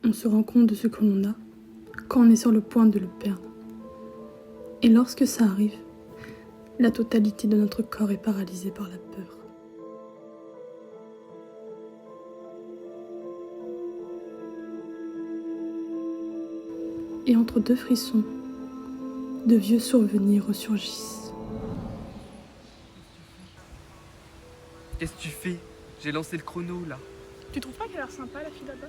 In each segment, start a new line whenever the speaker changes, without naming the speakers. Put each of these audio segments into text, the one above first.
On se rend compte de ce que l'on a quand on est sur le point de le perdre. Et lorsque ça arrive, la totalité de notre corps est paralysée par la peur. Et entre deux frissons, de vieux souvenirs ressurgissent.
Qu'est-ce que tu fais? J'ai lancé le chrono là.
Tu trouves pas qu'elle a l'air sympa, la fille là-bas?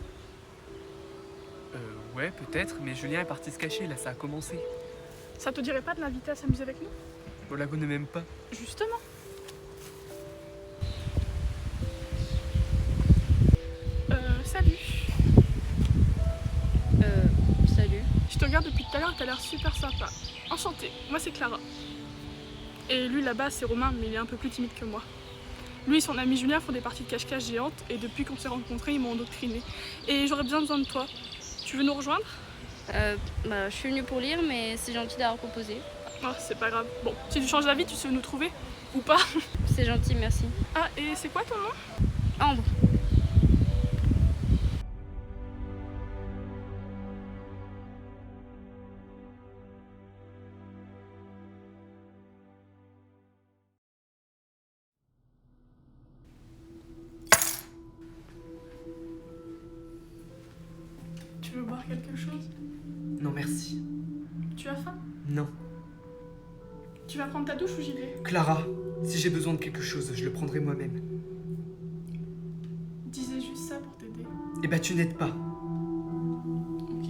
Ouais, peut-être, mais Julien est parti se cacher, là, ça a commencé.
Ça te dirait pas de l'inviter à s'amuser avec nous?
Molago ne m'aime pas.
Justement. Salut.
Salut.
Je te regarde depuis tout à l'heure et t'as l'air super sympa. Enchantée, moi c'est Clara. Et lui là-bas c'est Romain, mais il est un peu plus timide que moi. Lui et son ami Julien font des parties de cache-cache géantes et depuis qu'on s'est rencontrés, ils m'ont endoctriné. Et j'aurais besoin de toi. Tu veux nous rejoindre?
Je suis venue pour lire, mais c'est gentil d'avoir proposé.
Oh, c'est pas grave. Bon, si tu changes d'avis, tu sais où nous trouver. Ou pas.
C'est gentil, merci.
Ah, et c'est quoi ton nom?
Ambre.
Tu veux boire quelque chose?
Non, merci.
Tu as faim?
Non.
Tu vas prendre ta douche ou j'y vais?
Clara, si j'ai besoin de quelque chose, je le prendrai moi-même.
Disais juste ça pour t'aider.
Eh bah, tu n'aides pas.
Ok.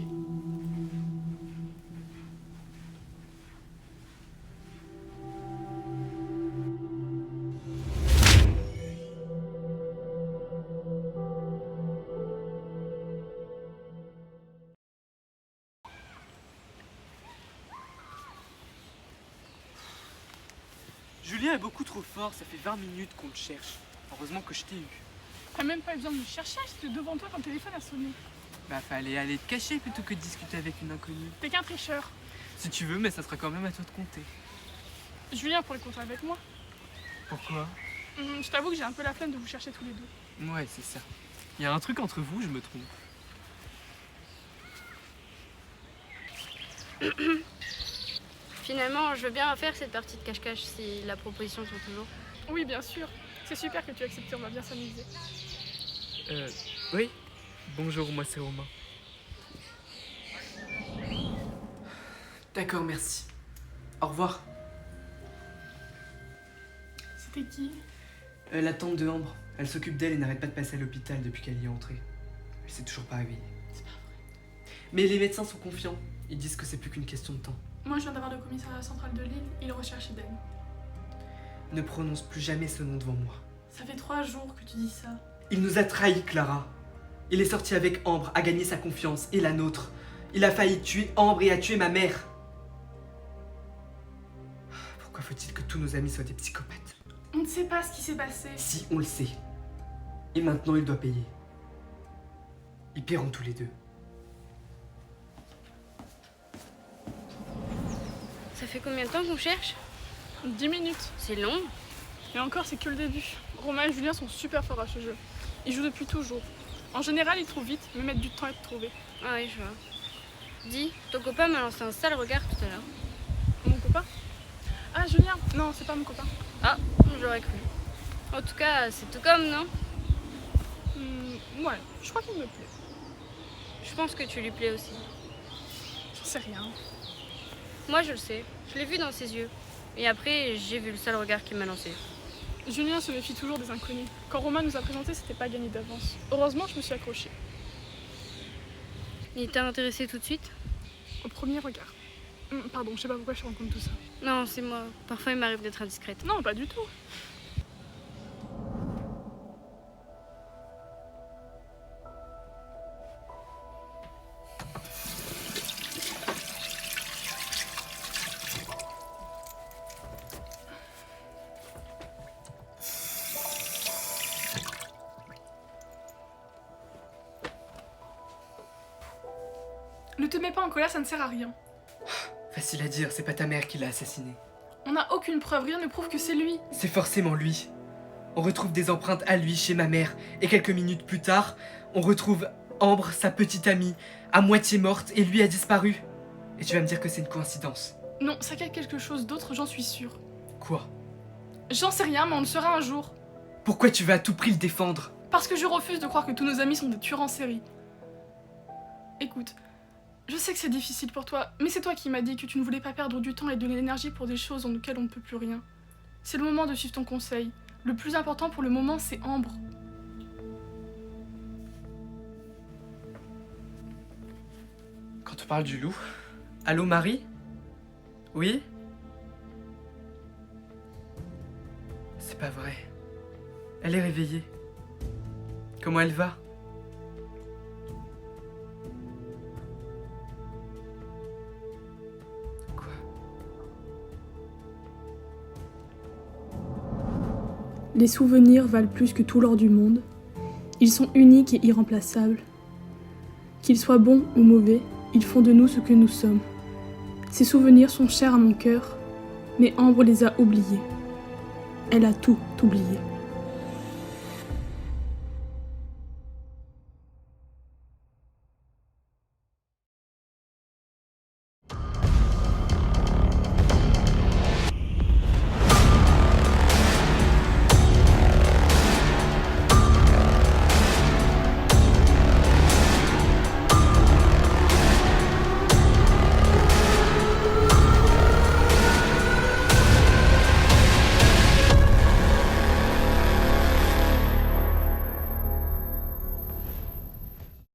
Julien est beaucoup trop fort, ça fait 20 minutes qu'on le cherche. Heureusement que je t'ai eu.
T'as même pas eu besoin de me chercher, j'étais devant toi quand le téléphone a sonné.
Bah, fallait aller te cacher plutôt que de discuter avec une inconnue.
T'es qu'un tricheur.
Si tu veux, mais ça sera quand même à toi de compter.
Julien pourrait compter avec moi.
Pourquoi?
Je t'avoue que j'ai un peu la flemme de vous chercher tous les deux.
Ouais, c'est ça. Il y a un truc entre vous, je me trompe.
Finalement, je veux bien faire cette partie de cache-cache si la proposition tient toujours.
Oui, bien sûr. C'est super que tu aies accepté, on va bien s'amuser.
Oui. Bonjour, moi c'est Romain. D'accord, merci. Au revoir.
C'était qui?
La tante de Ambre. Elle s'occupe d'elle et n'arrête pas de passer à l'hôpital depuis qu'elle y est entrée. Elle s'est toujours pas réveillée.
C'est pas vrai.
Mais les médecins sont confiants. Ils disent que c'est plus qu'une question de temps.
Moi, je viens d'avoir le commissariat central de Lille, il recherche Eden.
Ne prononce plus jamais ce nom devant moi.
Ça fait 3 jours que tu dis ça.
Il nous a trahis, Clara. Il est sorti avec Ambre, a gagné sa confiance et la nôtre. Il a failli tuer Ambre et a tué ma mère. Pourquoi faut-il que tous nos amis soient des psychopathes?
On ne sait pas ce qui s'est passé.
Si, on le sait. Et maintenant, il doit payer. Ils paieront tous les deux.
Ça fait combien de temps qu'on cherche?
10 minutes.
C'est long.
Et encore, c'est que le début. Romain et Julien sont super forts à ce jeu. Ils jouent depuis toujours. En général, ils trouvent vite, mais mettent du temps à te trouver.
Ah oui, je vois. Dis, ton copain m'a lancé un sale regard tout à l'heure.
Mon copain? Ah, Julien? Non, c'est pas mon copain.
Ah, j'aurais cru. En tout cas, c'est tout comme, non?
Ouais, je crois qu'il me plaît.
Je pense que tu lui plais aussi.
J'en sais rien.
Moi, je le sais. Je l'ai vu dans ses yeux. Et après, j'ai vu le sale regard qu'il m'a lancé.
Julien se méfie toujours des inconnus. Quand Romain nous a présenté, c'était pas gagné d'avance. Heureusement, je me suis accrochée.
Il t'a intéressé tout de suite?
Au premier regard. Pardon, je sais pas pourquoi je te raconte tout ça.
Non, c'est moi. Parfois, il m'arrive d'être indiscrète.
Non, pas du tout. Ne te mets pas en colère, ça ne sert à rien.
Facile à dire, c'est pas ta mère qui l'a assassiné.
On n'a aucune preuve, rien ne prouve que c'est lui.
C'est forcément lui. On retrouve des empreintes à lui chez ma mère. Et quelques minutes plus tard, on retrouve Ambre, sa petite amie, à moitié morte et lui a disparu. Et tu vas me dire que c'est une coïncidence.
Non, ça cache quelque chose d'autre, j'en suis sûre.
Quoi?
J'en sais rien, mais on le saura un jour.
Pourquoi tu veux à tout prix le défendre?
Parce que je refuse de croire que tous nos amis sont des tueurs en série. Écoute, je sais que c'est difficile pour toi, mais c'est toi qui m'as dit que tu ne voulais pas perdre du temps et de l'énergie pour des choses dans lesquelles on ne peut plus rien. C'est le moment de suivre ton conseil. Le plus important pour le moment, c'est Ambre.
Quand on parle du loup... Allô, Marie? Oui? C'est pas vrai. Elle est réveillée. Comment elle va? Quoi?
Les souvenirs valent plus que tout l'or du monde. Ils sont uniques et irremplaçables. Qu'ils soient bons ou mauvais, ils font de nous ce que nous sommes. Ces souvenirs sont chers à mon cœur, mais Ambre les a oubliés. Elle a tout oublié.